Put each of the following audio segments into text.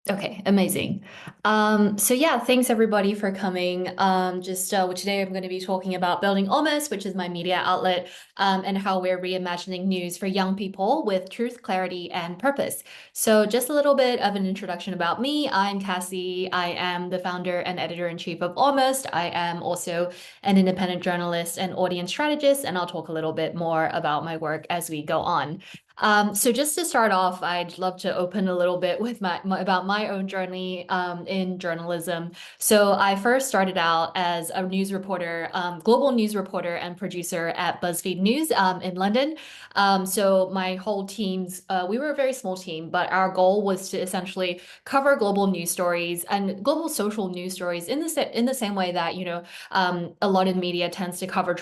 Okay, amazing. So yeah, thanks everybody for coming. Today I'm going to be talking about Building Almost, which is my media outlet, and how we're reimagining news for young people with truth, clarity, and purpose. So just a little bit of an introduction about me. I'm Cassie. I am the founder and editor-in-chief of Almost. I am also an independent journalist and audience strategist, and I'll talk a little bit more about my work as we go on. So just to start off, I'd love to open a little bit with about my own journey in journalism. So I first started out as a news reporter, global news reporter and producer at BuzzFeed News in London. So my whole we were a very small team, but our goal was to essentially cover global news stories and global social news stories in the same way that, a lot of media tends to cover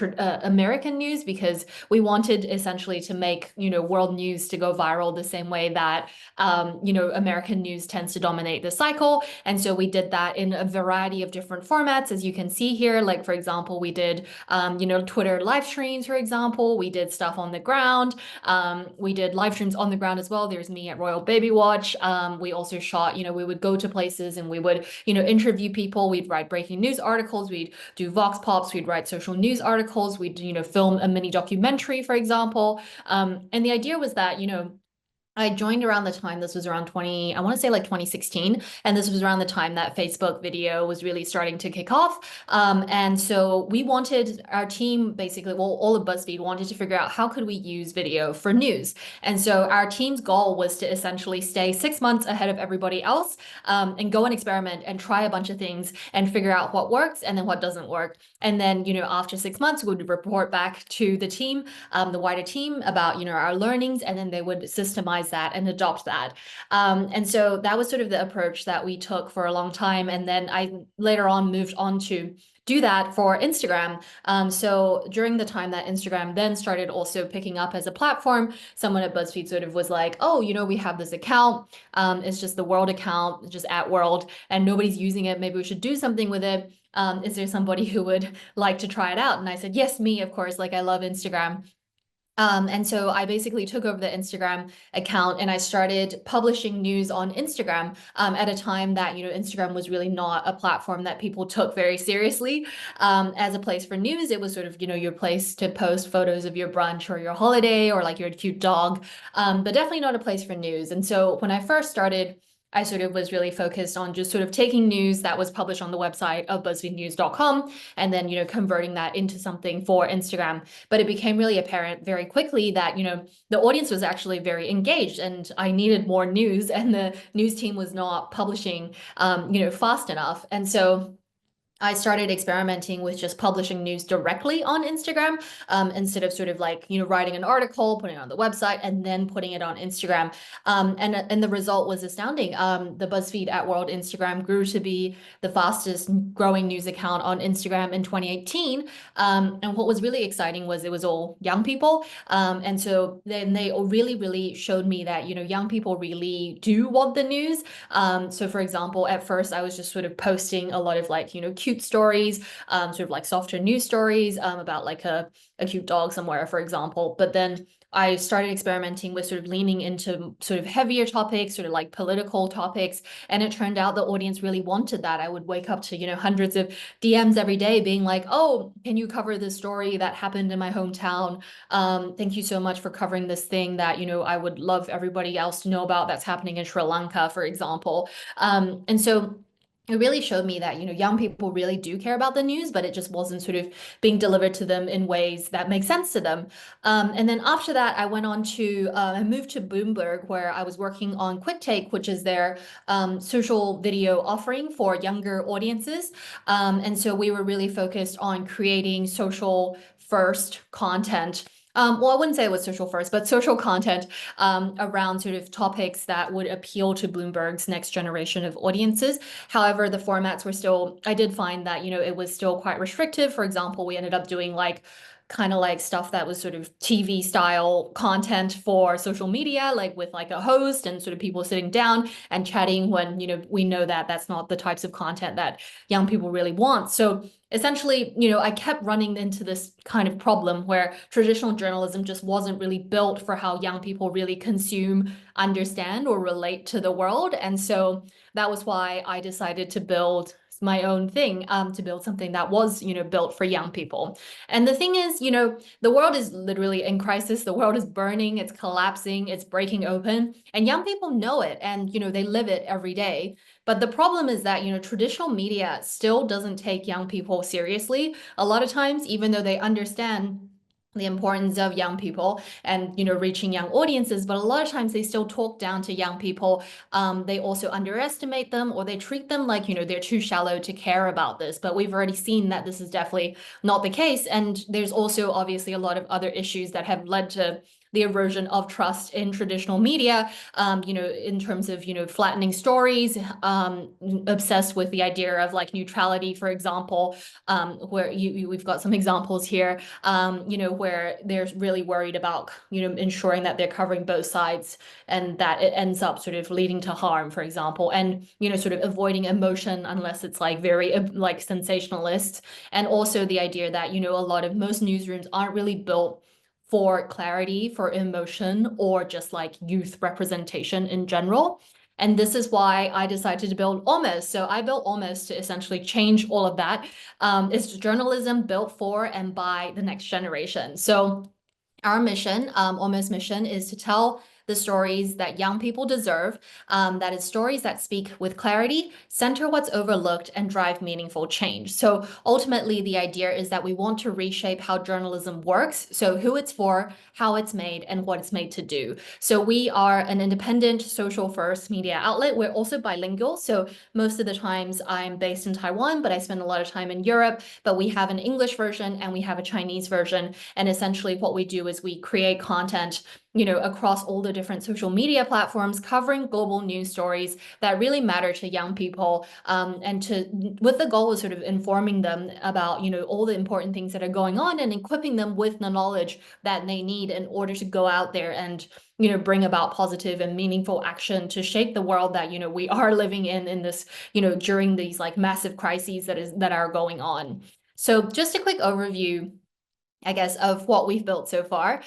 American news because we wanted essentially to make, world news to go viral the same way that, American news tends to dominate the cycle. And so we did that in a variety of different formats, as you can see here. Like, for example, we did, Twitter live streams, for example. We did stuff on the ground. We did live streams on the ground as well. There's me at Royal Baby Watch. We also shot, we would go to places and we would, interview people. We'd write breaking news articles. We'd do Vox Pops. We'd write social news articles. We'd, film a mini documentary, for example. And the idea was that, I joined around the time, this was around I want to say like 2016. And this was around the time that Facebook video was really starting to kick off. And so we wanted our team basically, well, all of BuzzFeed wanted to figure out how could we use video for news. And so our team's goal was to essentially stay 6 months ahead of everybody else, and go and experiment and try a bunch of things and figure out what works and then what doesn't work. And then, after 6 months, we would report back to the team, the wider team about, our learnings, and then they would systemize that and adopt that. And so that was sort of the approach that we took for a long time. And then I later on moved on to do that for Instagram. So during the time that Instagram then started also picking up as a platform, someone at BuzzFeed sort of was like, oh, we have this account. It's just the world account, just at world, and nobody's using it. Maybe we should do something with it. Is there somebody who would like to try it out? And I said, yes, me, of course. Like, I love Instagram. And so I basically took over the Instagram account and I started publishing news on Instagram, at a time that, Instagram was really not a platform that people took very seriously, as a place for news. It was sort of, your place to post photos of your brunch or your holiday or like your cute dog, but definitely not a place for news. And so when I first started, I sort of was really focused on just sort of taking news that was published on the website of BuzzFeedNews.com and then, converting that into something for Instagram. But it became really apparent very quickly that, the audience was actually very engaged and I needed more news and the news team was not publishing, fast enough. And so I started experimenting with just publishing news directly on Instagram, instead of sort of like, writing an article, putting it on the website, and then putting it on Instagram. And the result was astounding. The BuzzFeed at World Instagram grew to be the fastest growing news account on Instagram in 2018. And what was really exciting was it was all young people. And so then they really, really showed me that, young people really do want the news. So for example, at first I was just sort of posting a lot of like, cute stories, sort of like softer news stories, about like a cute dog somewhere, for example. But then I started experimenting with sort of leaning into sort of heavier topics, sort of like political topics. And it turned out the audience really wanted that. I would wake up to, hundreds of DMs every day being like, oh, can you cover this story that happened in my hometown? Thank you so much for covering this thing that, I would love everybody else to know about that's happening in Sri Lanka, for example. And so it really showed me that, young people really do care about the news, but it just wasn't sort of being delivered to them in ways that make sense to them. And then after that, I went on to, I moved to Bloomberg, where I was working on Quick Take, which is their, social video offering for younger audiences. And so we were really focused on creating social first content. Well, I wouldn't say it was social first, but social content, around sort of topics that would appeal to Bloomberg's next generation of audiences. However, the formats were still, I did find that, it was still quite restrictive. For example, we ended up doing like kind of like stuff that was sort of TV style content for social media, like with like a host and sort of people sitting down and chatting when, we know that that's not the types of content that young people really want. So essentially, I kept running into this kind of problem where traditional journalism just wasn't really built for how young people really consume, understand, or relate to the world. And so that was why I decided to build my own thing, to build something that was, built for young people. And the thing is, the world is literally in crisis. The world is burning, it's collapsing, it's breaking open, and young people know it, and they live it every day. But the problem is that, traditional media still doesn't take young people seriously. A lot of times, even though they understand the importance of young people and reaching young audiences, but a lot of times they still talk down to young people. They also underestimate them, or they treat them like they're too shallow to care about this. But we've already seen that this is definitely not the case, and there's also obviously a lot of other issues that have led to the erosion of trust in traditional media, in terms of, flattening stories, obsessed with the idea of like neutrality, for example, where we've got some examples here, where they're really worried about, ensuring that they're covering both sides and that it ends up sort of leading to harm, for example, and, sort of avoiding emotion unless it's like very like sensationalist. And also the idea that, most newsrooms aren't really built for clarity, for emotion, or just like youth representation in general. And this is why I decided to build Almost. So I built Almost to essentially change all of that. It's journalism built for and by the next generation. So our mission, Almost mission, is to tell the stories that young people deserve. That is stories that speak with clarity, center what's overlooked, and drive meaningful change. So ultimately, the idea is that we want to reshape how journalism works. So who it's for, how it's made, and what it's made to do. So we are an independent, social first media outlet. We're also bilingual. So most of the times I'm based in Taiwan, but I spend a lot of time in Europe. But we have an English version and we have a Chinese version. And essentially what we do is we create content, across all the different social media platforms, covering global news stories that really matter to young people, and with the goal of sort of informing them about, all the important things that are going on and equipping them with the knowledge that they need in order to go out there and, bring about positive and meaningful action to shape the world that, we are living in this, during these like massive crises that are going on. So just a quick overview, I guess, of what we've built so far.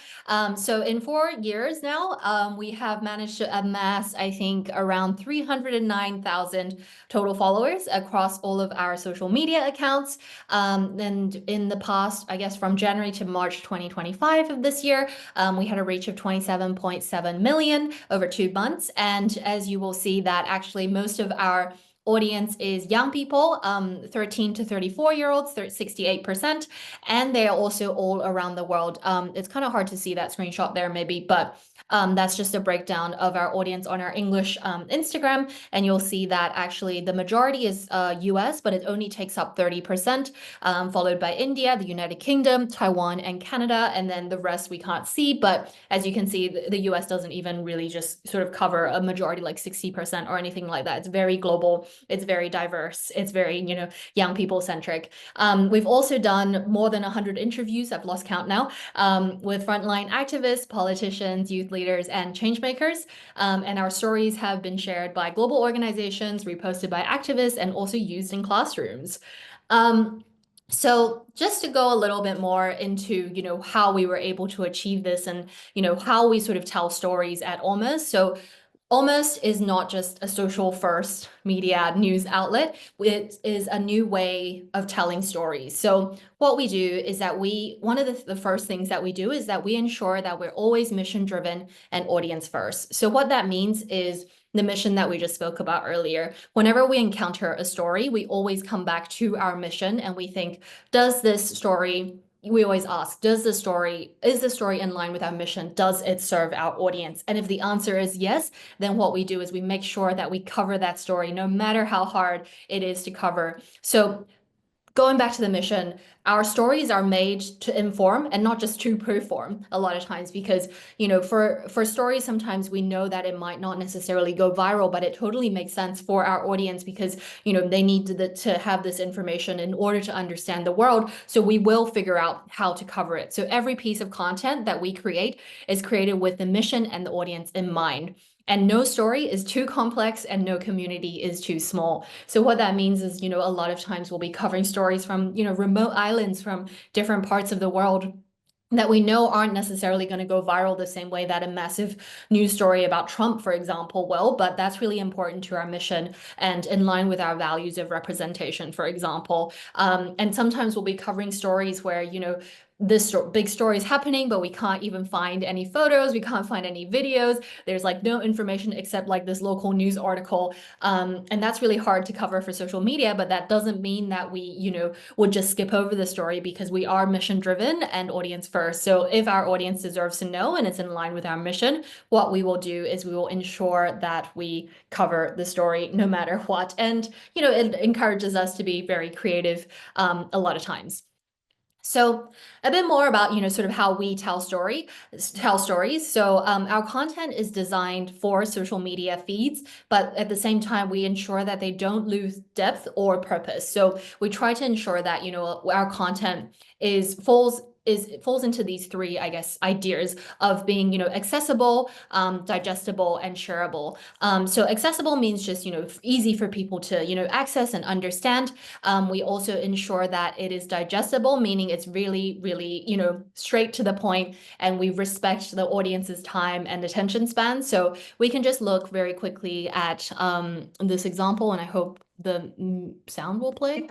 So in 4 years now, we have managed to amass, I think, around 309,000 total followers across all of our social media accounts. And in the past, I guess from January to March 2025 of this year, we had a reach of 27.7 million over 2 months. And as you will see that actually most of our audience is young people, 13 to 34-year-olds, 68%, and they're also all around the world. It's kind of hard to see that screenshot there maybe, but that's just a breakdown of our audience on our English Instagram, and you'll see that actually the majority is US, but it only takes up 30%, followed by India, the United Kingdom, Taiwan, and Canada, and then the rest we can't see, but as you can see, the US doesn't even really just sort of cover a majority like 60% or anything like that. It's very global, it's very diverse, it's very, young people centric. We've also done more than 100 interviews, I've lost count now, with frontline activists, politicians, youth leaders, and changemakers. And our stories have been shared by global organizations, reposted by activists, and also used in classrooms. So just to go a little bit more into, how we were able to achieve this and, how we sort of tell stories at Almost. So Almost is not just a social first media news outlet. It is a new way of telling stories. So what we do is that one of the first things that we do is that we ensure that we're always mission driven and audience first. So what that means is the mission that we just spoke about earlier. Whenever we encounter a story, we always come back to our mission and we think, we always ask, is the story in line with our mission? Does it serve our audience? And if the answer is yes, then what we do is we make sure that we cover that story no matter how hard it is to cover. So going back to the mission, our stories are made to inform and not just to perform a lot of times, because for stories sometimes we know that it might not necessarily go viral, but it totally makes sense for our audience because they need to have this information in order to understand the world. So we will figure out how to cover it. So every piece of content that we create is created with the mission and the audience in mind. And no story is too complex and no community is too small. So what that means is, a lot of times we'll be covering stories from, remote islands from different parts of the world that we know aren't necessarily going to go viral the same way that a massive news story about Trump, for example, will, but that's really important to our mission and in line with our values of representation, for example. And sometimes we'll be covering stories where, this big story is happening, but we can't even find any photos, we can't find any videos. There's like no information except like this local news article. And that's really hard to cover for social media, but that doesn't mean that we, would just skip over the story, because we are mission driven and audience first. So if our audience deserves to know and it's in line with our mission, what we will do is we will ensure that we cover the story no matter what. And, it encourages us to be very creative a lot of times. So a bit more about, sort of how we tell stories. So our content is designed for social media feeds, but at the same time, we ensure that they don't lose depth or purpose. So we try to ensure that, our content falls into these three, I guess, ideas of being, accessible, digestible, and shareable. So accessible means just, easy for people to, access and understand. We also ensure that it is digestible, meaning it's really, really, straight to the point, and we respect the audience's time and attention span. So we can just look very quickly at this example, and I hope the sound will play.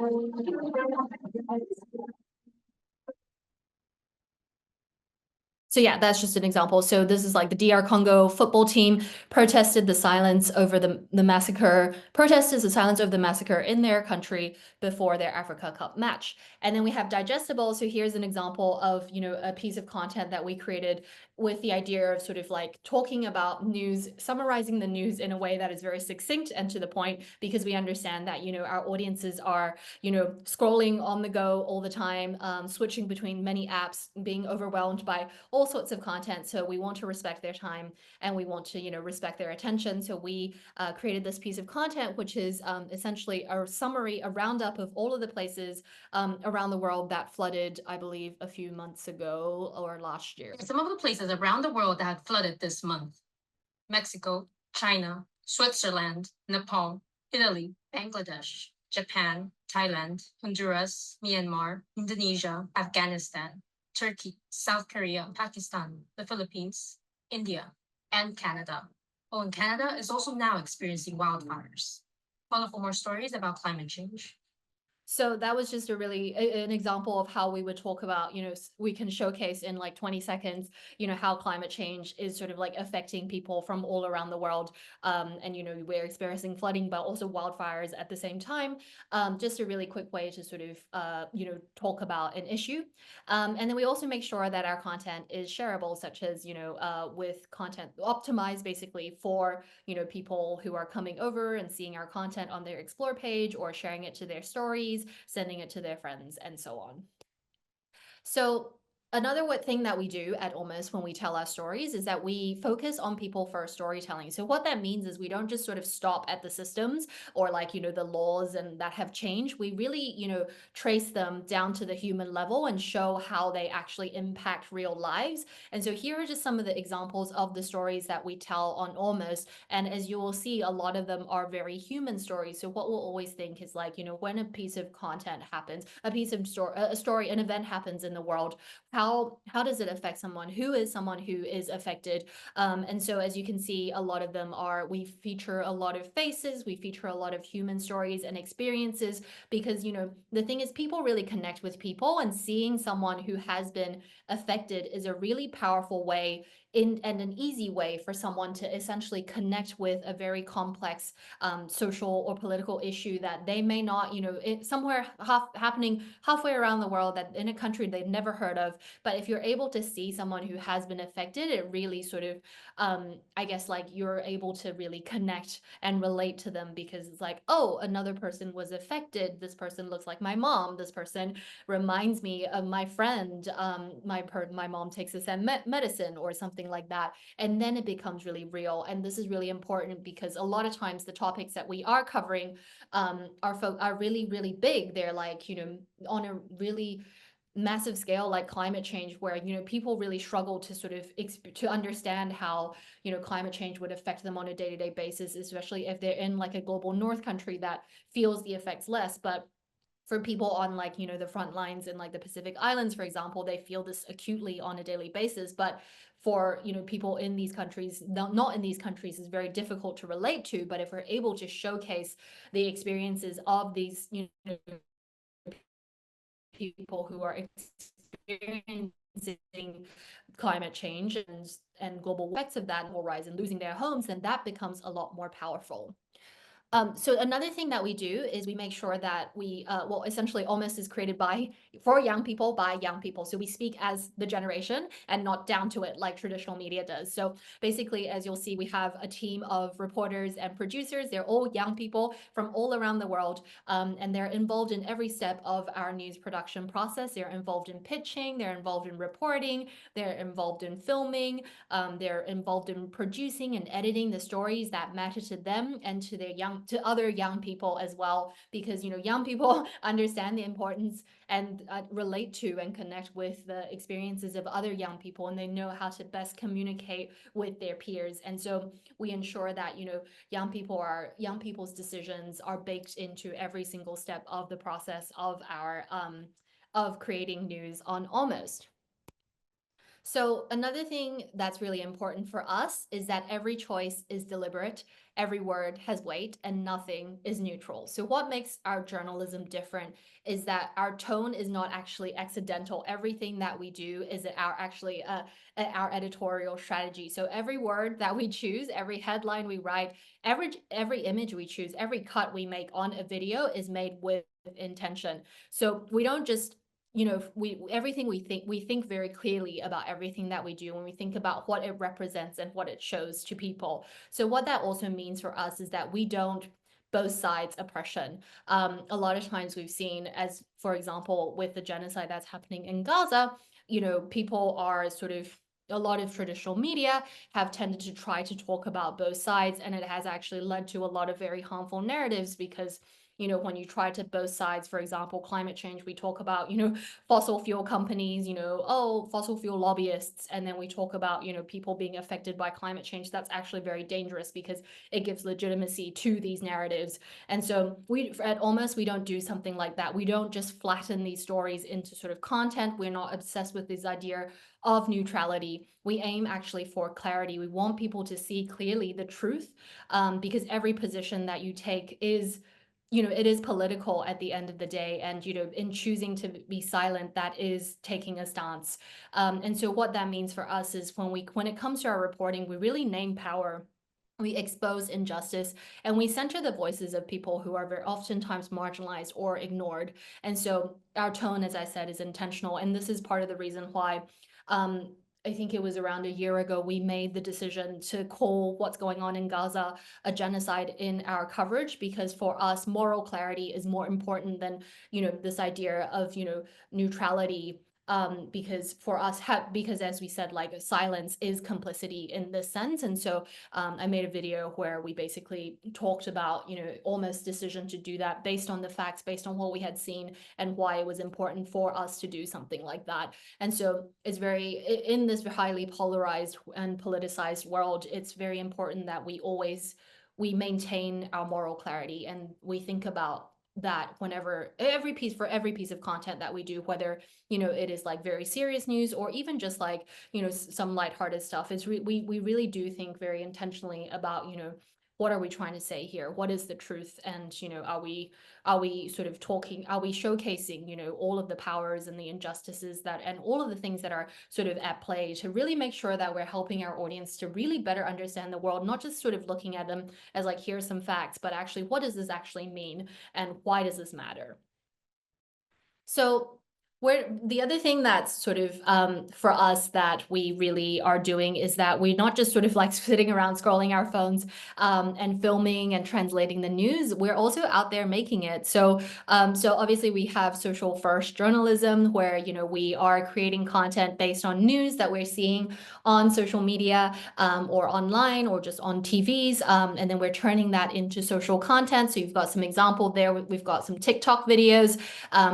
So yeah, that's just an example. So this is like the DR Congo football team protested the silence over the massacre, protested the silence over the massacre in their country before their Africa Cup match. And then we have digestible. So here's an example of, a piece of content that we created with the idea of sort of like talking about news, summarizing the news in a way that is very succinct and to the point, because we understand that, our audiences are, scrolling on the go all the time, switching between many apps, being overwhelmed by all sorts of content. So we want to respect their time and we want to, respect their attention. So we created this piece of content, which is essentially a summary, a roundup of all of the places around the world that flooded, I believe, a few months ago or last year. Some of the places around the world that had flooded this month: Mexico, China, Switzerland, Nepal, Italy, Bangladesh, Japan, Thailand, Honduras, Myanmar, Indonesia, Afghanistan, Turkey, South Korea, Pakistan, the Philippines, India, and Canada. Oh, and Canada is also now experiencing wildfires. Follow for more stories about climate change. So that was just an example of how we would talk about, we can showcase in like 20 seconds, how climate change is sort of like affecting people from all around the world. And, we're experiencing flooding, but also wildfires at the same time. Just a really quick way to sort of, talk about an issue. And then we also make sure that our content is shareable, such as, with content optimized basically for, people who are coming over and seeing our content on their explore page or sharing it to their stories, sending it to their friends, and so on. So another thing that we do at Almost when we tell our stories is that we focus on people first storytelling. So what that means is we don't just sort of stop at the systems or like, the laws and that have changed. We really, trace them down to the human level and show how they actually impact real lives. And so here are just some of the examples of the stories that we tell on Almost. And as you will see, a lot of them are very human stories. So what we'll always think is like, when a piece of content happens, a story, an event happens in the world, how does it affect someone? Who is someone who is affected? And so as you can see, a lot of them we feature a lot of faces, we feature a lot of human stories and experiences, because the thing is, people really connect with people, and seeing someone who has been affected is a really powerful way and an easy way for someone to essentially connect with a very complex social or political issue that they may not, somewhere happening halfway around the world, that in a country they've never heard of. But if you're able to see someone who has been affected, it really sort of, I guess, like, you're able to really connect and relate to them, because it's like, oh, another person was affected. This person looks like my mom. This person reminds me of my friend. My mom takes the same medicine or something like that, and then it becomes really real. And this is really important because a lot of times the topics that we are covering are really, really big. They're like, on a really massive scale, like climate change, where people really struggle to sort of to understand how climate change would affect them on a day-to-day basis, especially if they're in like a global north country that feels the effects less. But for people on, like, the front lines in like the Pacific Islands, for example, they feel this acutely on a daily basis. But for people in these countries, not in these countries, is very difficult to relate to. But if we're able to showcase the experiences of these people who are experiencing climate change and global effects of that will rise and losing their homes, then that becomes a lot more powerful. So another thing that we do is we make sure that we, well, essentially Almost is created for young people, by young people. So we speak as the generation and not down to it like traditional media does. So basically, as you'll see, we have a team of reporters and producers. They're all young people from all around the world, and they're involved in every step of our news production process. They're involved in pitching, they're involved in reporting, they're involved in filming, they're involved in producing and editing the stories that matter to them and to other young people as well, because young people understand the importance and relate to and connect with the experiences of other young people, and they know how to best communicate with their peers. And so we ensure that young people's decisions are baked into every single step of the process of our of creating news on Almost. So another thing that's really important for us is that every choice is deliberate, every word has weight, and nothing is neutral. So what makes our journalism different is that our tone is not actually accidental. Everything that we do is our editorial strategy. So every word that we choose, every headline we write, every image we choose, every cut we make on a video is made with intention. So we don't just everything we think very clearly about everything that we do when we think about what it represents and what it shows to people. So what that also means for us is that we don't both sides oppression. A lot of times we've seen, as for example, with the genocide that's happening in Gaza, people are sort of, a lot of traditional media have tended to try to talk about both sides, and it has actually led to a lot of very harmful narratives because when you try to both sides, for example, climate change, we talk about, fossil fuel companies, oh, fossil fuel lobbyists. And then we talk about, people being affected by climate change. That's actually very dangerous because it gives legitimacy to these narratives. And so at Almost, we don't do something like that. We don't just flatten these stories into sort of content. We're not obsessed with this idea of neutrality. We aim actually for clarity. We want people to see clearly the truth, because every position that you take is, it is political at the end of the day. And, in choosing to be silent, that is taking a stance. And so what that means for us is when it comes to our reporting, we really name power. We expose injustice, and we center the voices of people who are very oftentimes marginalized or ignored. And so our tone, as I said, is intentional. And this is part of the reason why, I think it was around a year ago, we made the decision to call what's going on in Gaza a genocide in our coverage, because for us, moral clarity is more important than, this idea of, neutrality. Because for us, because as we said, like, silence is complicity in this sense. And so I made a video where we basically talked about, Almost decision to do that based on the facts, based on what we had seen, and why it was important for us to do something like that. And so it's in this highly polarized and politicized world, it's very important that we maintain our moral clarity, and we think about that whenever every piece of content that we do, whether it is like very serious news or even just like some lighthearted stuff. We really do think very intentionally about what are we trying to say here? What is the truth? And, are we sort of talking, are we showcasing, all of the powers and the injustices that, and all of the things that are sort of at play, to really make sure that we're helping our audience to really better understand the world, not just sort of looking at them as like, here's some facts, but actually, what does this actually mean? And why does this matter? So where the other thing that's sort of for us that we really are doing is that we're not just sort of like sitting around scrolling our phones and filming and translating the news. We're also out there making it. So obviously we have social first journalism, where we are creating content based on news that we're seeing on social media or online or just on TVs, and then we're turning that into social content. So you've got some example there. We've got some TikTok videos.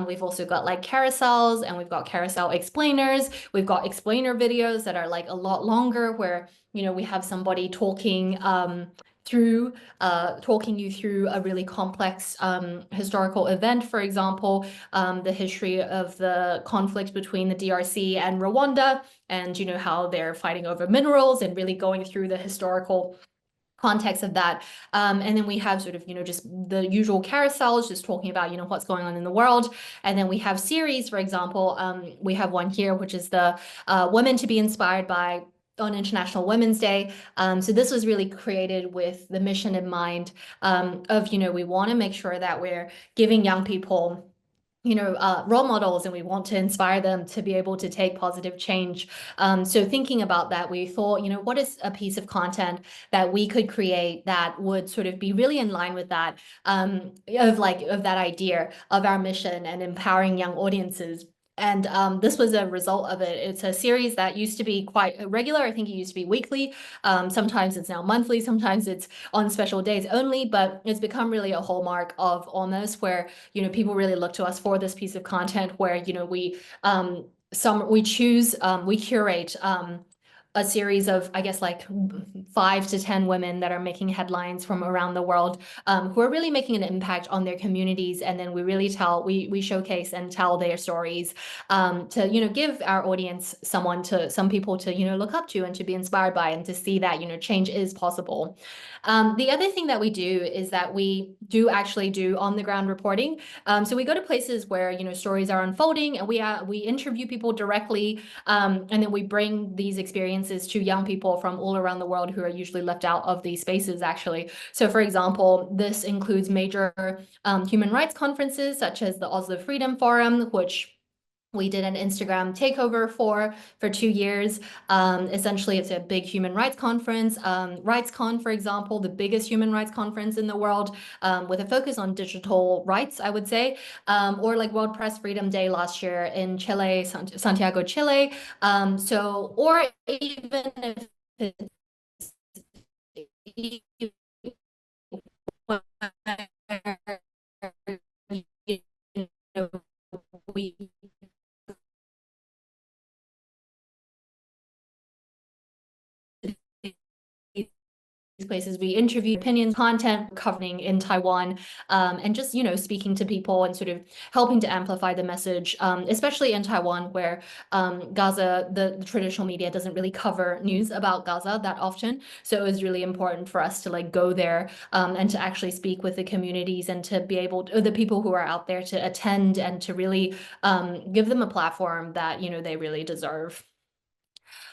We've also got like carousels, and we've got carousel explainers. We've got explainer videos that are like a lot longer, where we have somebody talking through talking you through a really complex historical event, for example, the history of the conflict between the DRC and Rwanda, and how they're fighting over minerals, and really going through the historical context of that. And then we have sort of, just the usual carousels, just talking about, what's going on in the world. And then we have series, for example, we have one here, which is the Women to be Inspired by on International Women's Day. So this was really created with the mission in mind of, we want to make sure that we're giving young people role models, and we want to inspire them to be able to take positive change. So thinking about that, we thought, what is a piece of content that we could create that would sort of be really in line with that, of that idea of our mission and empowering young audiences. And this was a result of it. It's a series that used to be quite regular. I think it used to be weekly. Sometimes it's now monthly. Sometimes it's on special days only. But it's become really a hallmark of Almost, where people really look to us for this piece of content, where we curate a series of, I guess, like 5 to 10 women that are making headlines from around the world, who are really making an impact on their communities. And then we really we showcase and tell their stories, to, give our audience some people to, look up to and to be inspired by, and to see that, change is possible. The other thing that we do is that we do actually do on the ground reporting. So we go to places where, stories are unfolding, and we interview people directly, and then we bring these experiences to young people from all around the world, who are usually left out of these spaces, actually. So for example, this includes major human rights conferences, such as the Oslo Freedom Forum, which we did an Instagram takeover for 2 years. Essentially, it's a big human rights conference. RightsCon, for example, the biggest human rights conference in the world, with a focus on digital rights, I would say. Or like World Press Freedom Day last year in Chile, Santiago, Chile. Or even if it's we places, we interview opinions, content covering in Taiwan, and just speaking to people and sort of helping to amplify the message, especially in Taiwan, where Gaza, the traditional media doesn't really cover news about Gaza that often. So it was really important for us to like go there, and to actually speak with the communities, and to be able to, the people who are out there, to attend and to really give them a platform that they really deserve.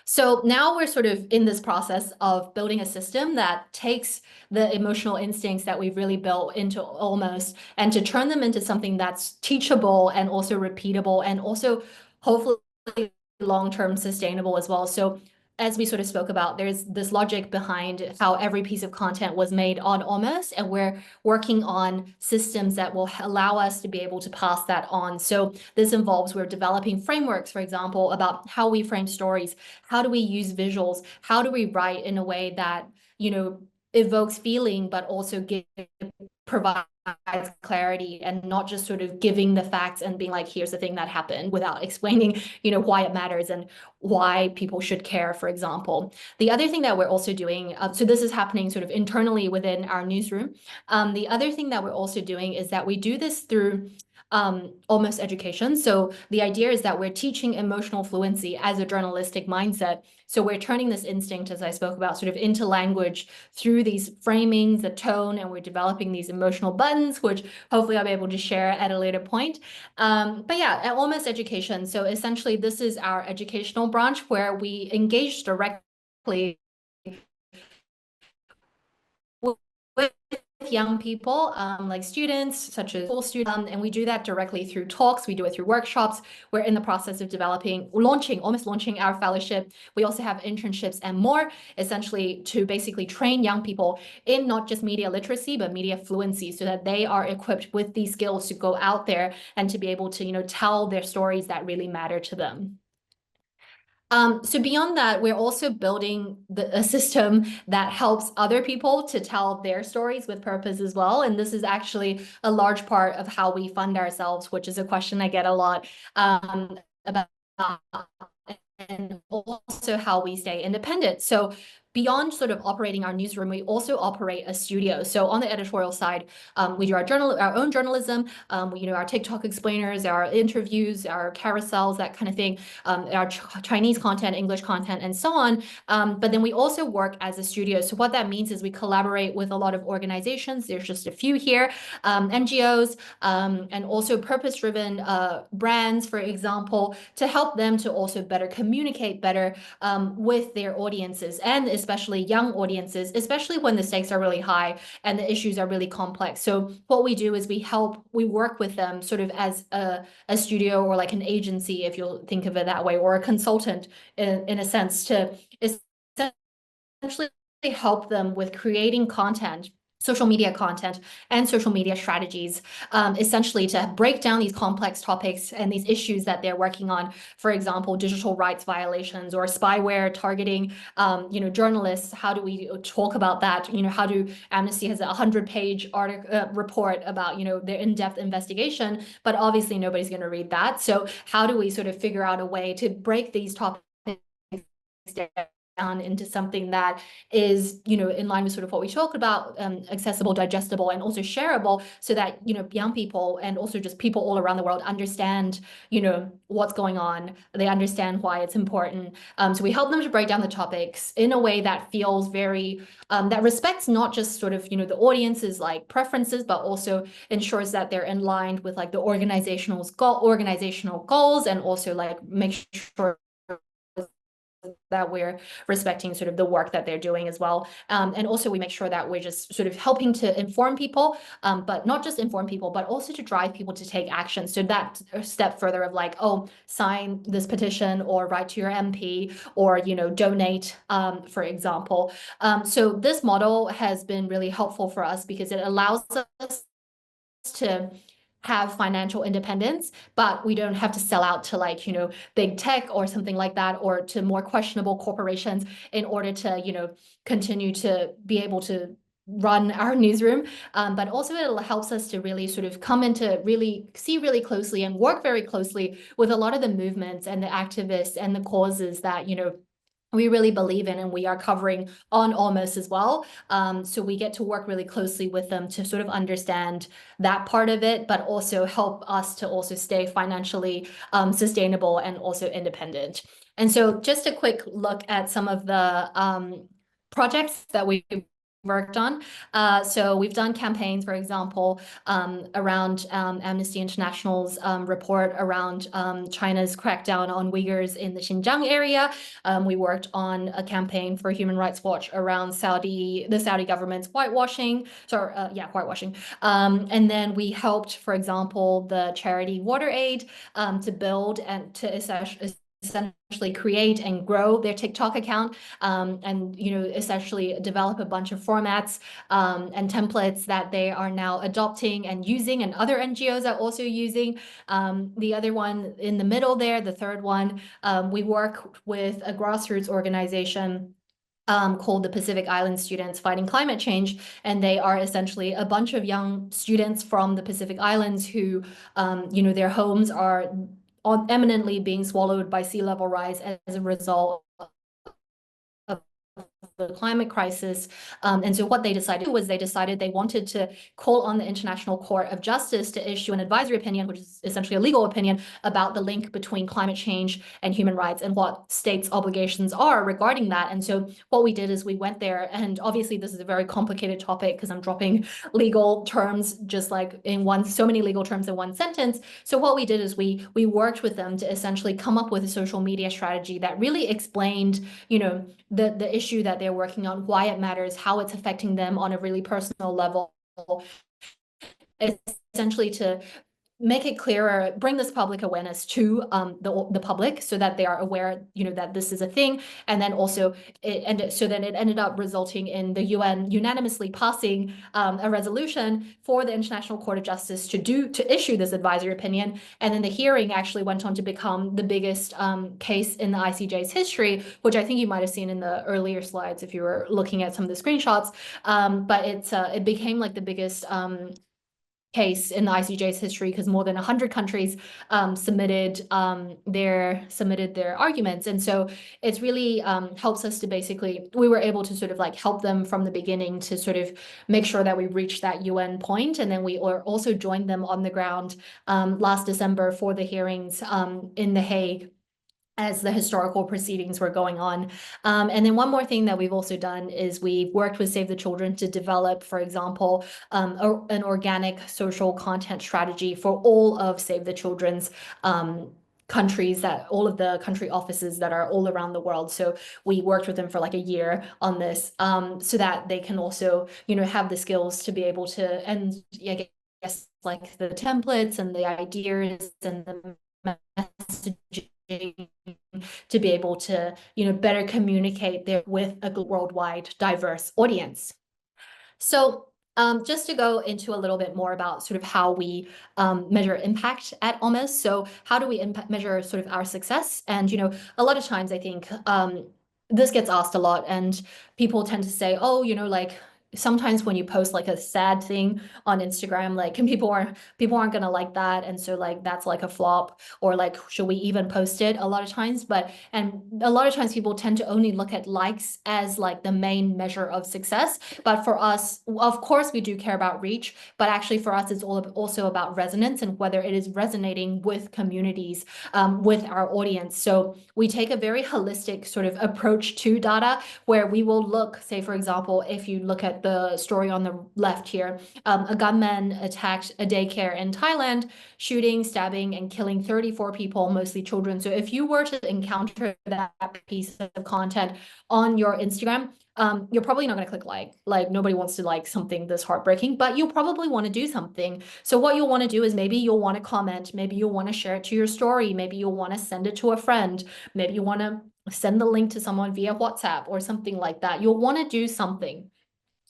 So now we're sort of in this process of building a system that takes the emotional instincts that we've really built into Almost, and to turn them into something that's teachable and also repeatable, and also hopefully long-term sustainable as well. So as we sort of spoke about, there's this logic behind how every piece of content was made on Almost, and we're working on systems that will allow us to be able to pass that on. So this involves, we're developing frameworks, for example, about how we frame stories, how do we use visuals, how do we write in a way that evokes feeling, but also provide clarity and not just sort of giving the facts and being like, here's the thing that happened without explaining, why it matters and why people should care, for example. The other thing that we're also doing, so this is happening sort of internally within our newsroom. The other thing that we're also doing is that we do this through almost education. So the idea is that we're teaching emotional fluency as a journalistic mindset. So we're turning this instinct, as I spoke about, sort of into language through these framings, the tone, and we're developing these emotional buttons, which hopefully I'll be able to share at a later point. But yeah, almost education. So essentially, this is our educational branch where we engage directly with young people, like students, such as school students, and we do that directly through talks. We do it through workshops. We're in the process of almost launching our fellowship. We also have internships and more, essentially to basically train young people in not just media literacy, but media fluency, so that they are equipped with these skills to go out there and to be able to, tell their stories that really matter to them. So beyond that, we're also building a system that helps other people to tell their stories with purpose as well. And this is actually a large part of how we fund ourselves, which is a question I get a lot about, and also how we stay independent. So beyond sort of operating our newsroom, we also operate a studio. So on the editorial side, we do our own journalism, our TikTok explainers, our interviews, our carousels, that kind of thing, our Chinese content, English content, and so on. But then we also work as a studio. So what that means is we collaborate with a lot of organizations. There's just a few here, NGOs, and also purpose-driven brands, for example, to help them to also better communicate better with their audiences, and especially young audiences, especially when the stakes are really high and the issues are really complex. So what we do is we work with them sort of as a studio or like an agency, if you'll think of it that way, or a consultant in a sense, to essentially help them with creating content, social media content, and social media strategies, essentially to break down these complex topics and these issues that they're working on. For example, digital rights violations or spyware targeting, journalists. How do we talk about that? How do Amnesty has a 100-page report about, their in-depth investigation, but obviously nobody's going to read that. So how do we sort of figure out a way to break these topics down into something that is, in line with sort of what we talk about, accessible, digestible, and also shareable, so that, young people and also just people all around the world understand, what's going on. They understand why it's important. So we help them to break down the topics in a way that feels very, that respects not just sort of, the audience's like preferences, but also ensures that they're in line with like the organizational goals, and also like make sure that we're respecting sort of the work that they're doing as well. And also we make sure that we're just sort of helping to inform people, but not just inform people, but also to drive people to take action. So that step further of like, oh, sign this petition or write to your MP or, donate, for example. So this model has been really helpful for us because it allows us to have financial independence, but we don't have to sell out to like, big tech or something like that, or to more questionable corporations in order to, continue to be able to run our newsroom. But also it helps us to really sort of come into really see really closely and work very closely with a lot of the movements and the activists and the causes that, we really believe in and we are covering on Almost as well. So we get to work really closely with them to sort of understand that part of it, but also help us to also stay financially sustainable and also independent. And so just a quick look at some of the projects that we worked on. So we've done campaigns, for example, around Amnesty International's report around China's crackdown on Uyghurs in the Xinjiang area. We worked on a campaign for Human Rights Watch around the Saudi government's whitewashing. Whitewashing. And then we helped, for example, the charity WaterAid to build and to essentially create and grow their TikTok account, and essentially develop a bunch of formats and templates that they are now adopting and using, and other NGOs are also using. The other one in the middle there, the third one, we work with a grassroots organization called the Pacific Island Students Fighting Climate Change. And they are essentially a bunch of young students from the Pacific Islands who, their homes are eminently being swallowed by sea level rise as a result of the climate crisis. And so what they decided was they decided they wanted to call on the International Court of Justice to issue an advisory opinion, which is essentially a legal opinion, about the link between climate change and human rights and what states' obligations are regarding that. And so what we did is we went there, and obviously this is a very complicated topic because I'm dropping legal terms just like so many legal terms in one sentence. So what we did is we worked with them to essentially come up with a social media strategy that really explained, the issue that they're working on, why it matters, how it's affecting them on a really personal level, essentially to make it clearer, bring this public awareness to the public so that they are aware, that this is a thing. And then also it ended up resulting in the UN unanimously passing a resolution for the International Court of Justice to issue this advisory opinion. And then the hearing actually went on to become the biggest case in the ICJ's history, which I think you might have seen in the earlier slides if you were looking at some of the screenshots. But it became like the biggest case in the ICJ's history because more than 100 countries submitted their arguments. And so it's really helps us to we were able to sort of like help them from the beginning to sort of make sure that we reached that UN point. And then we also joined them on the ground last December for the hearings in The Hague as the historical proceedings were going on. And then one more thing that we've also done is we've worked with Save the Children to develop, for example, an organic social content strategy for all of Save the Children's countries, that all of the country offices that are all around the world. So we worked with them for like a year on this so that they can also, have the skills to be able to, and I guess like the templates and the ideas and the messaging to be able to, better communicate there with a worldwide diverse audience. So just to go into a little bit more about sort of how we measure impact at Almost. So how do we measure sort of our success? And, a lot of times I think this gets asked a lot, and people tend to say, oh, like sometimes when you post like a sad thing on Instagram, like people aren't gonna like that, and so like that's like a flop, or like should we even post it a lot of times. And a lot of times people tend to only look at likes as like the main measure of success. But for us, of course, we do care about reach, but actually for us, it's also about resonance and whether it is resonating with communities, with our audience. So we take a very holistic sort of approach to data, where we will look, say, for example, if you look at the story on the left here, a gunman attacked a daycare in Thailand, shooting, stabbing, and killing 34 people, mostly children. So if you were to encounter that piece of content on your Instagram, you're probably not going to click like nobody wants to like something this heartbreaking, but you'll probably want to do something. So what you'll want to do is maybe you'll want to comment, maybe you'll want to share it to your story, maybe you'll want to send it to a friend, maybe you want to send the link to someone via WhatsApp or something like that. You'll want to do something.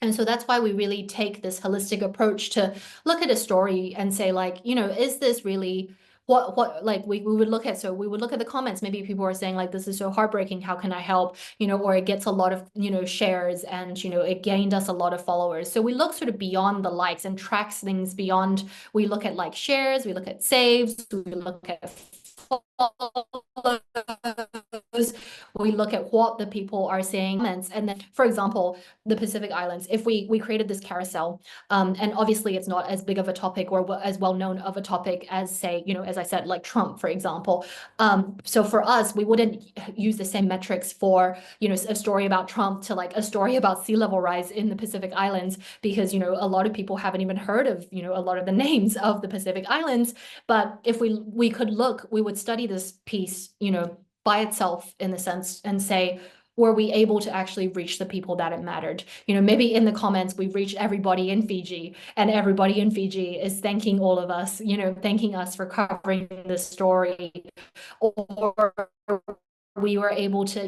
And so that's why we really take this holistic approach to look at a story and say, like, is this really what like we would look at? So we would look at the comments. Maybe people are saying like, this is so heartbreaking, how can I help? Or it gets a lot of, shares, and, it gained us a lot of followers. So we look sort of beyond the likes and tracks things beyond. We look at like shares, we look at saves, we look at follows, we look at what the people are saying. And then, for example, the Pacific Islands, if we created this carousel, and obviously it's not as big of a topic or as well known of a topic as, say, as I said, like Trump, for example. So for us, we wouldn't use the same metrics for, a story about Trump to like a story about sea level rise in the Pacific Islands, because, a lot of people haven't even heard of, a lot of the names of the Pacific Islands. But if we could look, we would study this piece, by itself in the sense, and say, were we able to actually reach the people that it mattered? Maybe in the comments, we've reached everybody in Fiji, and everybody in Fiji is thanking all of us, thanking us for covering this story. Or we were able to,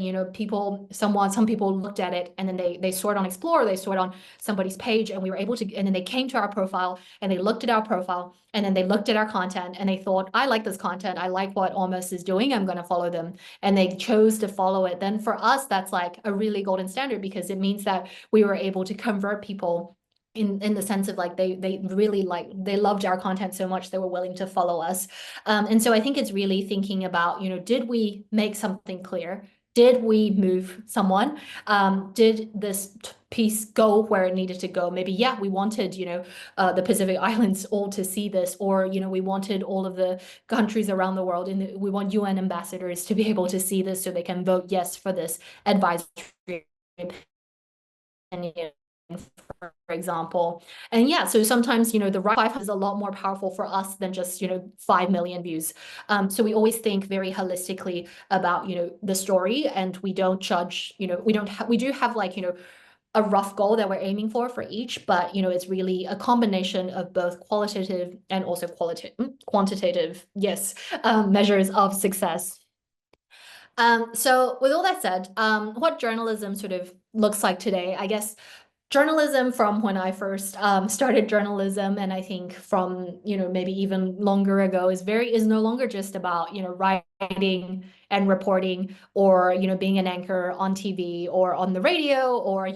some people looked at it and then they saw it on Explore, they saw it on somebody's page, and we were able to, and then they came to our profile and they looked at our profile and then they looked at our content and they thought, I like this content, I like what Almost is doing, I'm going to follow them. And they chose to follow it. Then for us, that's like a really golden standard, because it means that we were able to convert people in the sense of like they really like, they loved our content so much they were willing to follow us. And so I think it's really thinking about, did we make something clear? Did we move someone? Did this piece go where it needed to go? Maybe, yeah, we wanted, the Pacific Islands all to see this, or, we wanted all of the countries around the world, and we want UN ambassadors to be able to see this so they can vote yes for this advisory opinion, for example. And yeah, so sometimes, the right 5 is a lot more powerful for us than just, 5 million views. So we always think very holistically about, the story, and we don't judge, we do have like, a rough goal that we're aiming for each, but, it's really a combination of both qualitative and also quantitative, yes, measures of success. So with all that said, what journalism sort of looks like today, I guess journalism from when I first started journalism, and I think from, maybe even longer ago, is no longer just about, writing and reporting, or, being an anchor on TV or on the radio, or,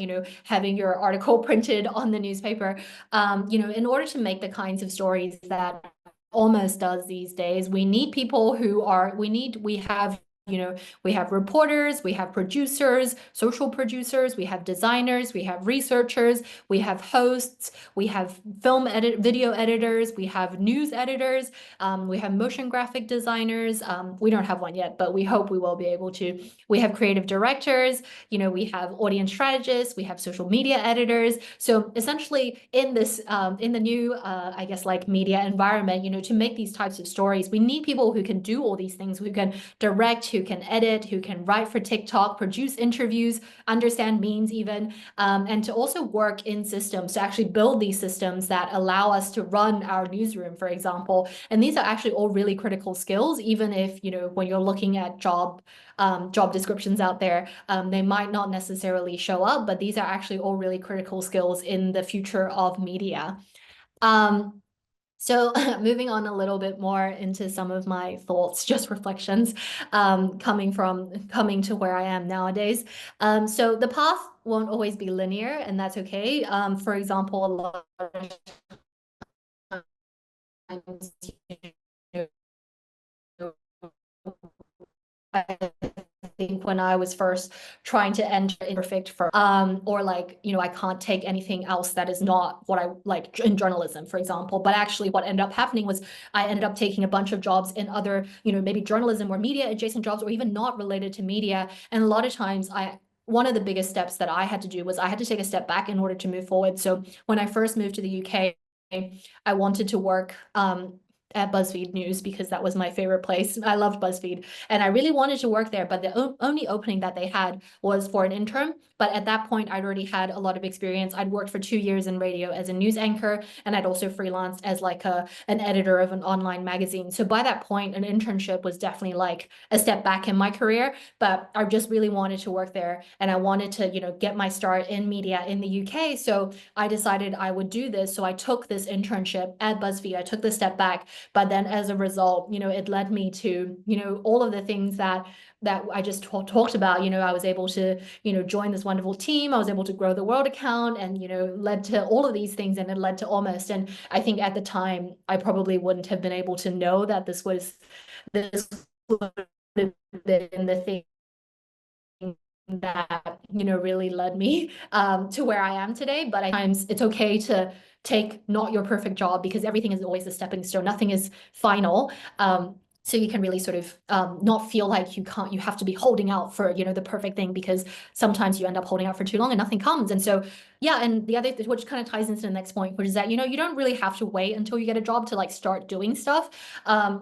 having your article printed on the newspaper. In order to make the kinds of stories that Almost does these days, we need people we have, we have reporters, we have producers, social producers, we have designers, we have researchers, we have hosts, we have video editors, we have news editors, we have motion graphic designers. We don't have one yet, but we hope we will be able to. We have creative directors, we have audience strategists, we have social media editors. So essentially in this, in the new, I guess, like media environment, to make these types of stories, we need people who can do all these things, who can direct, who can edit, who can write for TikTok, produce interviews, understand memes even, and to also work in systems, to actually build these systems that allow us to run our newsroom, for example. And these are actually all really critical skills, even if, when you're looking at job descriptions out there, they might not necessarily show up, but these are actually all really critical skills in the future of media. So moving on a little bit more into some of my thoughts, just reflections, coming to where I am nowadays. So the path won't always be linear, and that's okay. For example, a lot of times, you know, I think when I was first trying to enter imperfect for or like, I can't take anything else that is not what I like in journalism, for example. But actually what ended up happening was I ended up taking a bunch of jobs in other, maybe journalism or media adjacent jobs, or even not related to media. And a lot of times one of the biggest steps that I had to do was I had to take a step back in order to move forward. So when I first moved to the UK, I wanted to work at BuzzFeed News because that was my favorite place. I loved BuzzFeed and I really wanted to work there, but the only opening that they had was for an intern. But at that point, I'd already had a lot of experience. I'd worked for 2 years in radio as a news anchor, and I'd also freelanced as like an editor of an online magazine. So by that point, an internship was definitely like a step back in my career, but I just really wanted to work there, and I wanted to, get my start in media in the UK. So I decided I would do this. So I took this internship at BuzzFeed. I took the step back, but then as a result, it led me to, all of the things that I just talked about. I was able to, join this wonderful team. I was able to grow the world account, and, led to all of these things, and it led to Almost. And I think at the time, I probably wouldn't have been able to know that this would have been the thing that, really led me to where I am today. But at times it's okay to take not your perfect job, because everything is always a stepping stone. Nothing is final. So you can really sort of not feel like you have to be holding out for, the perfect thing, because sometimes you end up holding out for too long and nothing comes. And so Yeah, and the other, which kind of ties into the next point, which is that, you don't really have to wait until you get a job to like start doing stuff.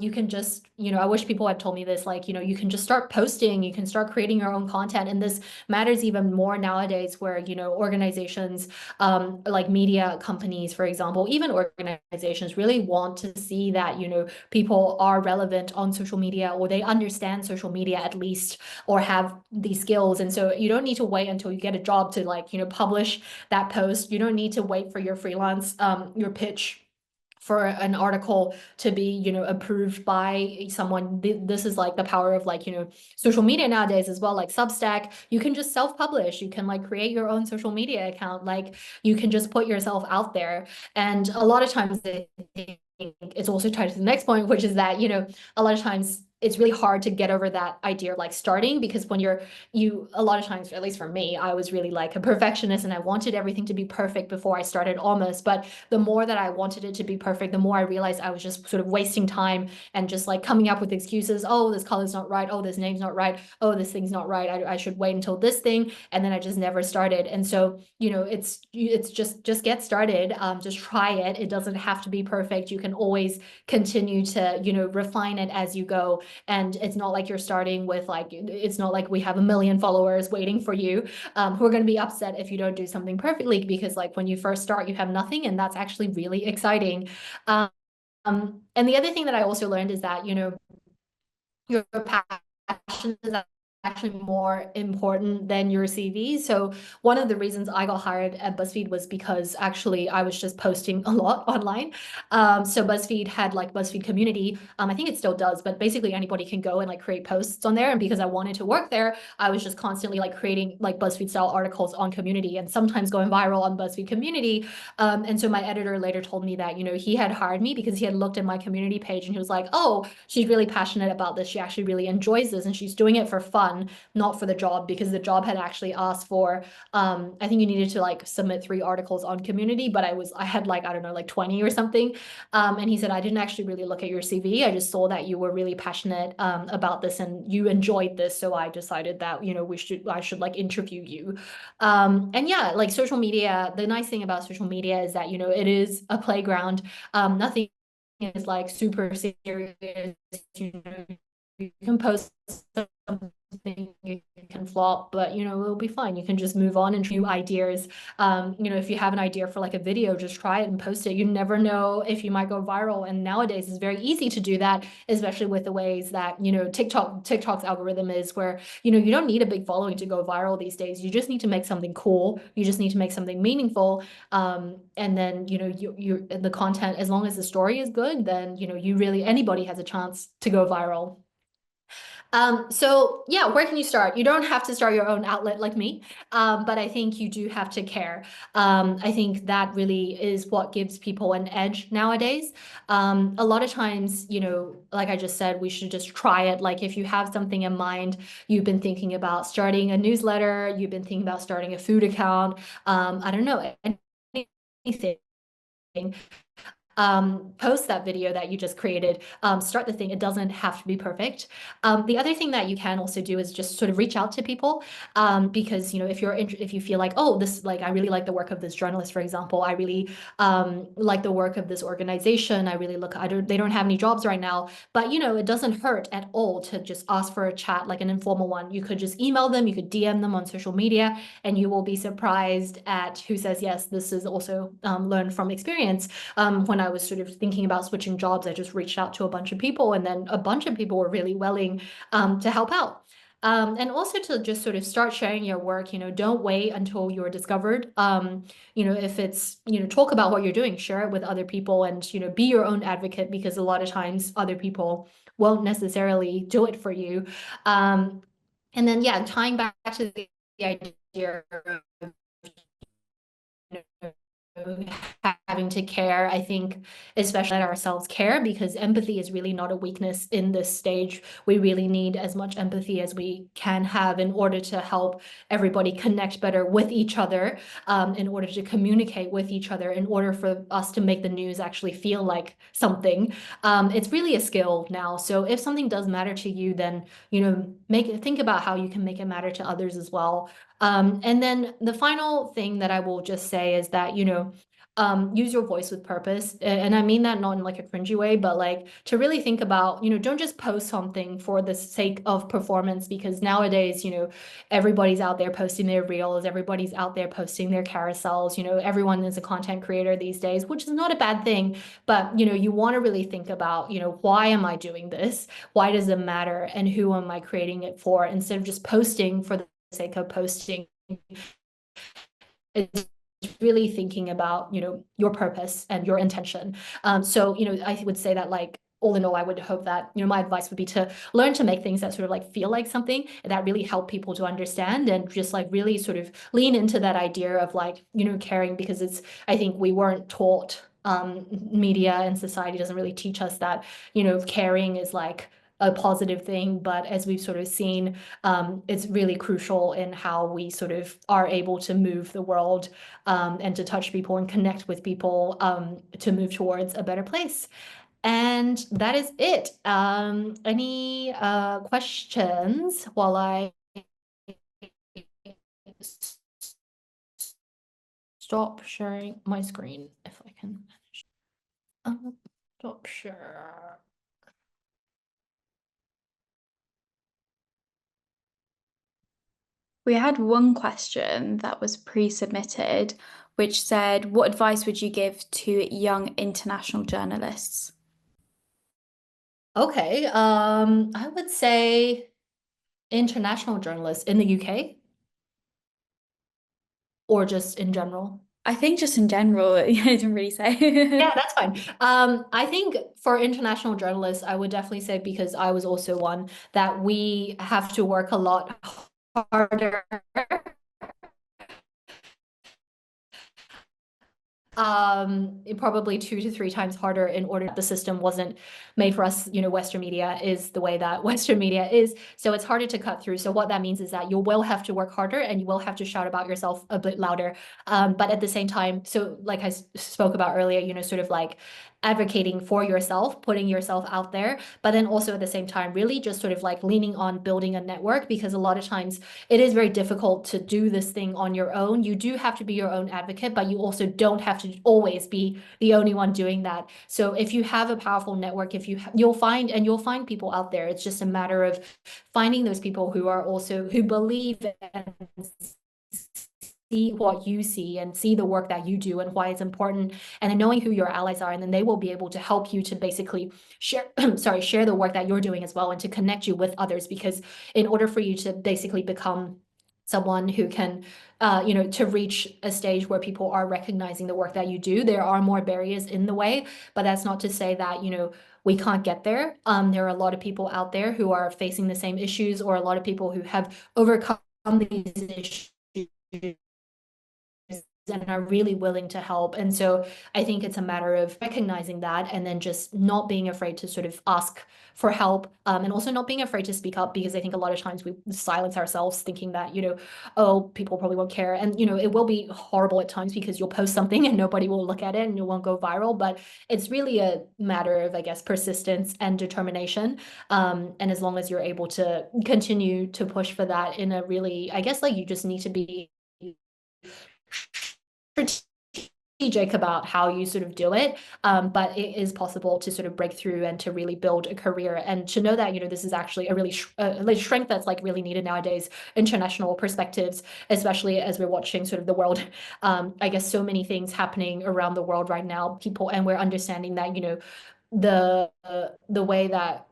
You can just, I wish people had told me this, like, you can just start posting, you can start creating your own content. And this matters even more nowadays where, organizations, like media companies, for example, even organizations really want to see that, people are relevant on social media, or they understand social media at least, or have these skills. And so you don't need to wait until you get a job to like, publish that post. You don't need to wait for your freelance, your pitch for an article to be, approved by someone. This is like the power of like, social media nowadays as well, like Substack. You can just self-publish. You can like create your own social media account. Like you can just put yourself out there. And a lot of times I think it's also tied to the next point, which is that, a lot of times it's really hard to get over that idea of like starting, because when you a lot of times, at least for me, I was really like a perfectionist and I wanted everything to be perfect before I started almost. But the more that I wanted it to be perfect, the more I realized I was just sort of wasting time and just like coming up with excuses. Oh, this color's not right. Oh, this name's not right. Oh, this thing's not right. I should wait until this thing. And then I just never started. And so, it's just get started. Just try it. It doesn't have to be perfect. You can always continue to, refine it as you go. And it's not like you're starting with like, it's not like we have a million followers waiting for you, who are going to be upset if you don't do something perfectly, because like when you first start, you have nothing, and that's actually really exciting. Um, and the other thing that I also learned is that, your passion is actually more important than your CV. So one of the reasons I got hired at BuzzFeed was because actually I was just posting a lot online. So BuzzFeed had like BuzzFeed community. I think it still does, but basically anybody can go and like create posts on there. And because I wanted to work there, I was just constantly like creating like BuzzFeed style articles on community, and sometimes going viral on BuzzFeed community. And so my editor later told me that, he had hired me because he had looked at my community page and he was like, oh, she's really passionate about this. She actually really enjoys this, and she's doing it for fun, not for the job, because the job had actually asked for, I think you needed to like submit 3 articles on community, but I had like, I don't know, like 20 or something. And he said, I didn't actually really look at your CV. I just saw that you were really passionate, about this and you enjoyed this. So I decided that, I should like interview you. And yeah, like social media, the nice thing about social media is that, it is a playground. Nothing is like super serious. You can post something, you can flop, but it'll be fine. You can just move on and new ideas. If you have an idea for like a video, just try it and post it. You never know if you might go viral. And nowadays it's very easy to do that, especially with the ways that, TikTok's algorithm is, where, you don't need a big following to go viral these days. You just need to make something cool. You just need to make something meaningful. And then, the content, as long as the story is good, then, anybody has a chance to go viral. So yeah, where can you start? You don't have to start your own outlet like me, but I think you do have to care. I think that really is what gives people an edge nowadays. A lot of times, like I just said, we should just try it. Like if you have something in mind, you've been thinking about starting a newsletter, you've been thinking about starting a food account, I don't know, anything, post that video that you just created, start the thing. It doesn't have to be perfect. The other thing that you can also do is just sort of reach out to people, because if you feel like, oh, this, like I really like the work of this journalist, for example, I really like the work of this organization, they don't have any jobs right now, but it doesn't hurt at all to just ask for a chat, like an informal one. You could just email them, you could DM them on social media, and you will be surprised at who says yes. This is also learned from experience. When I was sort of thinking about switching jobs, I just reached out to a bunch of people, and then a bunch of people were really willing to help out. And also to just sort of start sharing your work, don't wait until you're discovered. If it's, talk about what you're doing, share it with other people, and, be your own advocate, because a lot of times other people won't necessarily do it for you. And then, yeah, tying back to the idea of, having to care, I think, especially let ourselves care, because empathy is really not a weakness in this stage. We really need as much empathy as we can have in order to help everybody connect better with each other, in order to communicate with each other, in order for us to make the news actually feel like something. It's really a skill now. So if something does matter to you, then think about how you can make it matter to others as well. And then the final thing that I will just say is that, use your voice with purpose. And I mean that not in like a cringy way, but like to really think about, don't just post something for the sake of performance, because nowadays, everybody's out there posting their reels, everybody's out there posting their carousels, everyone is a content creator these days, which is not a bad thing. But, you want to really think about, why am I doing this? Why does it matter? And who am I creating it for? Instead of just posting for the sake of posting, it's really thinking about, your purpose and your intention. So, I would say that like, all in all, I would hope that, my advice would be to learn to make things that sort of like feel like something that really help people to understand, and just like really sort of lean into that idea of like, caring, because I think we weren't taught, media and society doesn't really teach us that, caring is like a positive thing. But as we've sort of seen, it's really crucial in how we sort of are able to move the world, and to touch people and connect with people, to move towards a better place. And that is it. Any questions while I stop sharing my screen, if I can manage. Stop share. We had one question that was pre-submitted, which said, what advice would you give to young international journalists? Okay, I would say international journalists in the UK, or just in general. I think just in general, I didn't really say. Yeah, that's fine. I think for international journalists, I would definitely say, because I was also one, that we have to work a lot harder, probably 2 to 3 times harder, in order. The system wasn't made for us. Western media is the way that Western media is, so it's harder to cut through. So what that means is that you will have to work harder, and you will have to shout about yourself a bit louder. But at the same time, so like I spoke about earlier, sort of like advocating for yourself, putting yourself out there, but then also at the same time, really just sort of like leaning on building a network, because a lot of times it is very difficult to do this thing on your own. You do have to be your own advocate, but you also don't have to always be the only one doing that. So if you have a powerful network, if you'll find people out there. It's just a matter of finding those people who are also, who believe and see what you see and see the work that you do and why it's important, and then knowing who your allies are, and then they will be able to help you to basically share share the work that you're doing as well, and to connect you with others. Because in order for you to basically become someone who can, to reach a stage where people are recognizing the work that you do, there are more barriers in the way. But that's not to say that, we can't get there. There are a lot of people out there who are facing the same issues, or a lot of people who have overcome these issues and are really willing to help. And so I think it's a matter of recognizing that, and then just not being afraid to sort of ask for help, and also not being afraid to speak up, because I think a lot of times we silence ourselves, thinking that, oh, people probably won't care. And, it will be horrible at times, because you'll post something and nobody will look at it and it won't go viral. But it's really a matter of, I guess, persistence and determination. And as long as you're able to continue to push for that in a really, I guess, like, you just need to be strategic about how you sort of do it. But it is possible to sort of break through and to really build a career, and to know that, this is actually a really like strength that's like really needed nowadays. International perspectives, especially as we're watching sort of the world, I guess, so many things happening around the world right now, and we're understanding that, the way that,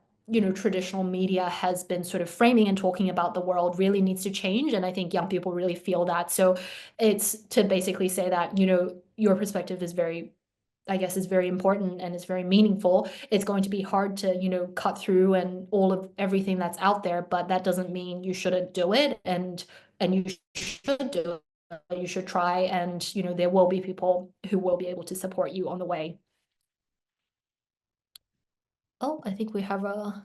traditional media has been sort of framing and talking about the world really needs to change. And I think young people really feel that. So it's to basically say that, your perspective is very, I guess, is very important and is very meaningful. It's going to be hard to, cut through and all of everything that's out there, but that doesn't mean you shouldn't do it. And you should do it. You should try, and, there will be people who will be able to support you on the way. Oh, I think we have a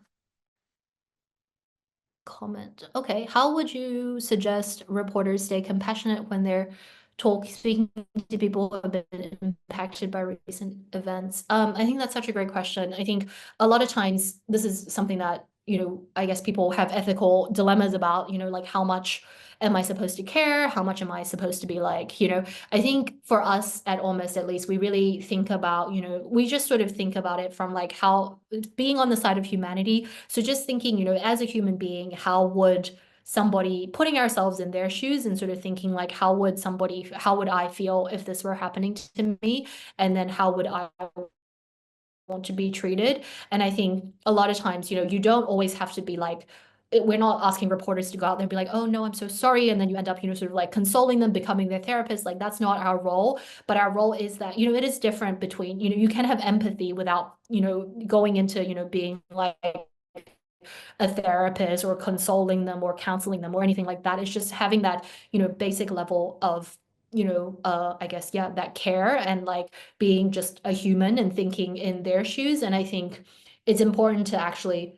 comment. Okay, how would you suggest reporters stay compassionate when they're speaking to people who have been impacted by recent events? I think that's such a great question. I think a lot of times this is something that I guess people have ethical dilemmas about, like how much am I supposed to care? How much am I supposed to be like, I think for us at Almost, at least, we really think about, we just sort of think about it from like how being on the side of humanity. So just thinking, as a human being, how would somebody putting ourselves in their shoes and sort of thinking like, how would I feel if this were happening to me? And then how would I want to be treated? And I think a lot of times, you don't always have to be like, we're not asking reporters to go out there and be like, oh no, I'm so sorry. And then you end up, sort of like consoling them, becoming their therapist. Like that's not our role. But our role is that, it is different between, you can have empathy without, going into, being like a therapist or consoling them or counseling them or anything like that. It's just having that, basic level of, I guess, yeah, that care and like being just a human and thinking in their shoes. And I think it's important to actually,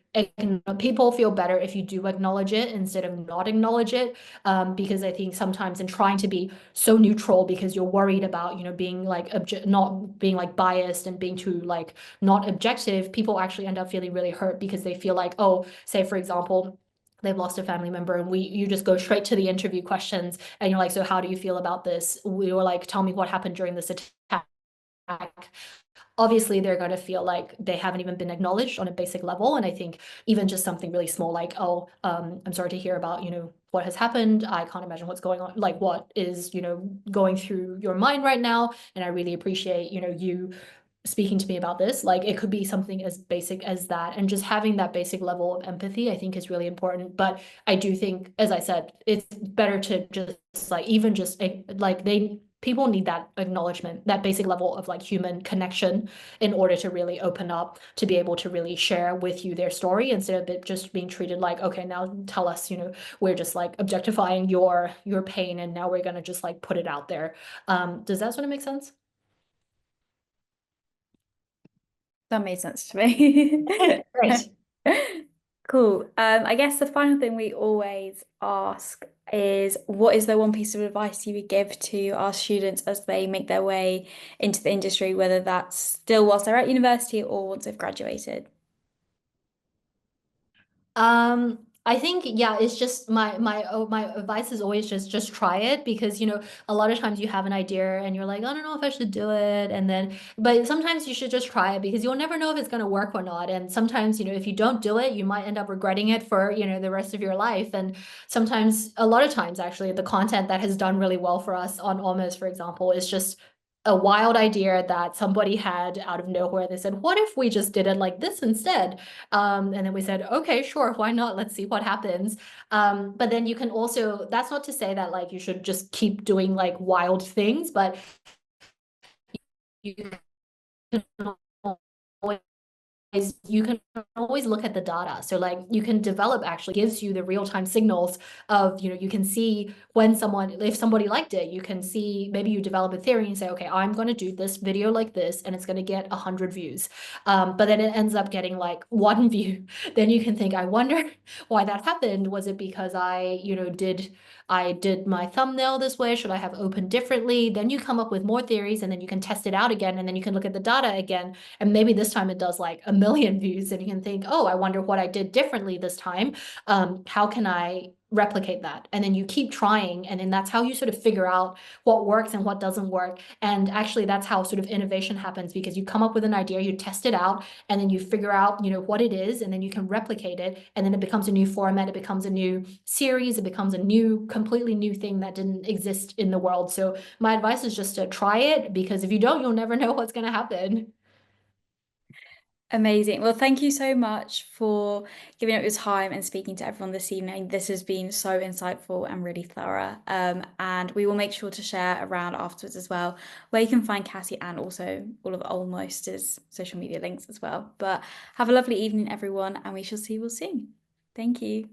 people feel better if you do acknowledge it instead of not acknowledge it. Because I think sometimes in trying to be so neutral because you're worried about, being like not being like biased and being too like not objective, people actually end up feeling really hurt because they feel like, oh, say for example, they've lost a family member and you just go straight to the interview questions and you're like, so how do you feel about this? We were like, tell me what happened during this attack. Obviously they're going to feel like they haven't even been acknowledged on a basic level. And I think even just something really small like, oh, I'm sorry to hear about, what has happened. I can't imagine what's going on, like what is, going through your mind right now. And I really appreciate, you speaking to me about this. Like it could be something as basic as that, and just having that basic level of empathy I think is really important. But I do think, as I said, it's better to just like even just like people need that acknowledgement, that basic level of like human connection in order to really open up, to be able to really share with you their story instead of it just being treated like, okay, now tell us, we're just like objectifying your pain and now we're going to just like put it out there. Does that sort of make sense? That made sense to me. Great. Cool. I guess the final thing we always ask is, what is the one piece of advice you would give to our students as they make their way into the industry, whether that's still whilst they're at university or once they've graduated? I think, yeah, it's just my advice is always just try it, because a lot of times you have an idea and you're like, I don't know if I should do it, and then but sometimes you should just try it because you'll never know if it's going to work or not. And sometimes if you don't do it, you might end up regretting it for the rest of your life. And sometimes, a lot of times actually, the content that has done really well for us on Almost, for example, is just a wild idea that somebody had out of nowhere. They said, what if we just did it like this instead? And then we said, okay, sure, why not? Let's see what happens. But then you can also, that's not to say that like you should just keep doing like wild things, but you can always you can always look at the data. So like you can develop, actually gives you the real-time signals of, you can see when if somebody liked it, you can see, maybe you develop a theory and say, okay, I'm going to do this video like this and it's going to get 100 views. But then it ends up getting like 1 view. Then you can think, I wonder why that happened. Was it because I did my thumbnail this way? Should I have opened differently? Then you come up with more theories and then you can test it out again. And then you can look at the data again. And maybe this time it does like 1 million views and you can think, oh, I wonder what I did differently this time. How can I replicate that? And then you keep trying. And then that's how you sort of figure out what works and what doesn't work. And actually that's how sort of innovation happens, because you come up with an idea, you test it out, and then you figure out, what it is, and then you can replicate it. And then it becomes a new format. It becomes a new series. It becomes a completely new thing that didn't exist in the world. So my advice is just to try it, because if you don't, you'll never know what's going to happen. Amazing. Well, thank you so much for giving up your time and speaking to everyone this evening. This has been so insightful and really thorough. And we will make sure to share around afterwards as well, where you can find Kassy and also all of Almost's social media links as well. But have a lovely evening, everyone, and we shall see you all soon. Thank you.